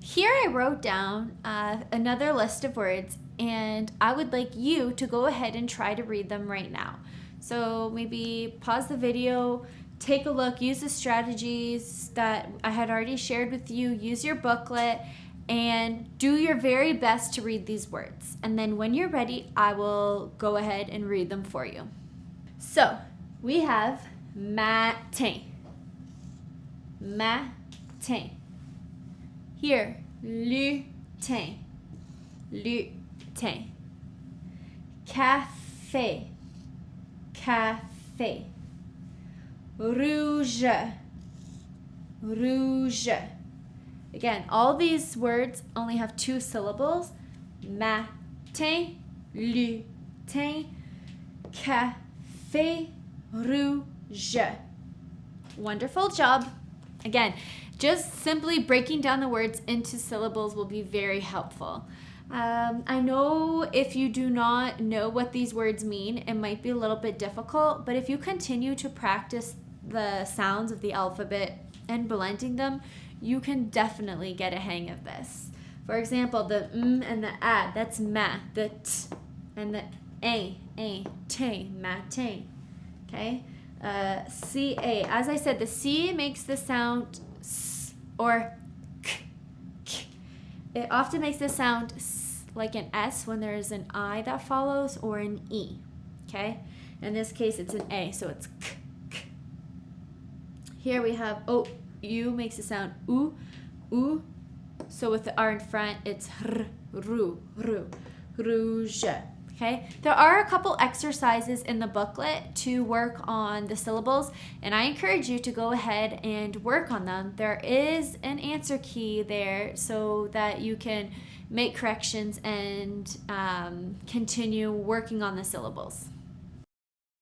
Here I wrote down another list of words, and I would like you to go ahead and try to read them right now. So maybe pause the video, take a look, use the strategies that I had already shared with you, use your booklet, and do your very best to read these words. And then when you're ready, I will go ahead and read them for you. So we have matin, matin. Here, lutin, lutin. Café, café. Rouge, rouge. Again, all these words only have 2 syllables. Matin, lutin, café, rouge. Wonderful job. Again, just simply breaking down the words into syllables will be very helpful. I know if you do not know what these words mean, it might be a little bit difficult, but if you continue to practice the sounds of the alphabet and blending them, you can definitely get a hang of this. For example, the and the a, that's ma, the t, and the a, te, matin, okay? C-A, as I said, the C makes the sound S or K, K. It often makes the sound S, like an S when there's an I that follows, or an E, okay? In this case, it's an A, so it's K, K. Here we have, U makes the sound U, U. So with the R in front, it's R, Ru, Ru, Rouge. Okay, there are a couple exercises in the booklet to work on the syllables, and I encourage you to go ahead and work on them. There is an answer key there so that you can make corrections and continue working on the syllables.